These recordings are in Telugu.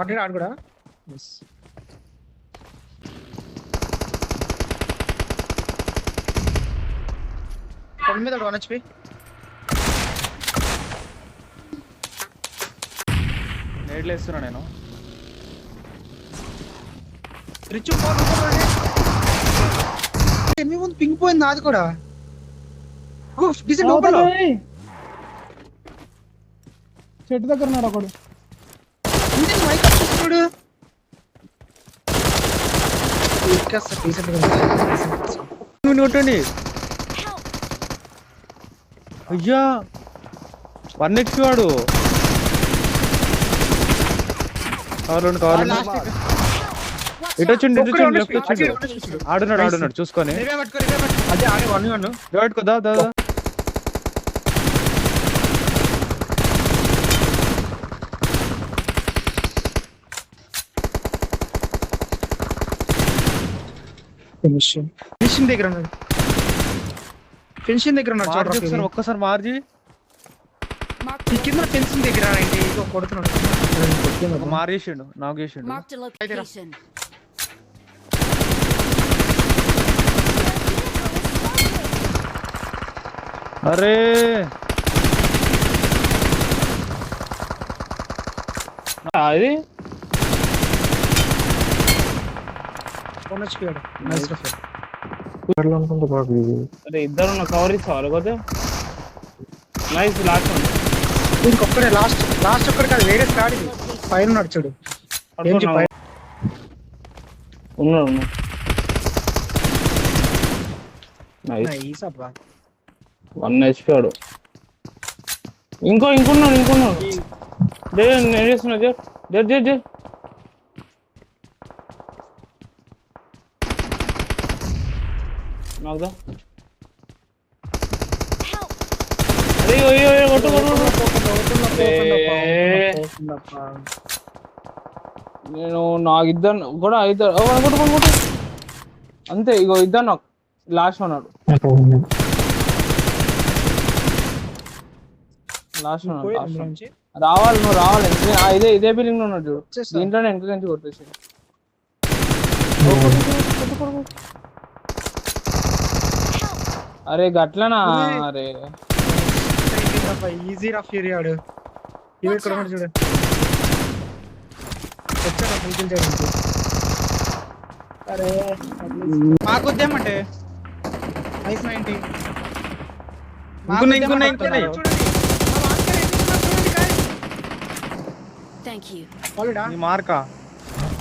పట్టిన ఆడు కూడా కొండ మీద 1 HP నేడ్లు వేస్తున్నా నేను. రిచ్ ఎన్ని ముందు పింక్ పోయింది నాది కూడా. చెట్టు దగ్గర ఉన్నాడు ఒకడు. కొట్టండి అయ్యా 1 HP వాడు. కావాలి ఇటు వచ్చిండు లెఫ్ట్ వచ్చిండు. ఆడున్నాడు చూసుకొని కదా దాదా. ఫినిషింగ్ దగ్గర ఉన్నాడు. ఫినిషింగ్ దగ్గర ఉన్నాడు. ఒక్కసారి మార్జీ ఈ కింద ఫెన్సింగ్ దగ్గర కొడుతున్నాడు. మారేసిండు నాకు చేసిండు. అరే అది అరే ఇద్దరు కవర్ ఇస్తావా లేకపోతే నైస్ లాస్ట్ ఇంకొక్కడే లాస్ట్ ఒక్కడే కాదు వేరే స్టార్ట్ పైన ఉన్నాడు చూడు. ఉన్నాడు. నైస్ అబ్బా 1 HP వాడు. ఇంకున్నాడు. నేను చేస్తున్నా జర్ నాకుదా. అయ్యో కొట్టు నేను నాకు ఇద్దరు కూడా కొట్టు అంతే. ఇగో ఇద్దరు నాకు లాస్ట్ ఉన్నాడు. రావాలి నువ్వు రావాలి. ఇదే బిల్డింగ్ లో ఉన్నాడు చూడు. దీంట్లోనే వెనక నుంచి కొట్టేసి అరే గట్లనా. అరే ఈజీ రఫ్ ఏరియాడు చూడు. అరే మాకు వద్దామంటే నైస్ 90 మార్కా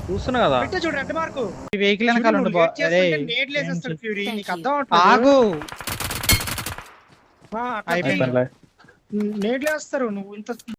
చూస్తున్నా కదా. చూడు రెడ్ మార్కు. ఈ వెహికల్ వెనకాల ఉండు. ఆగు అయిపోయింది. నేడ్లేస్తారు నువ్వు ఇంత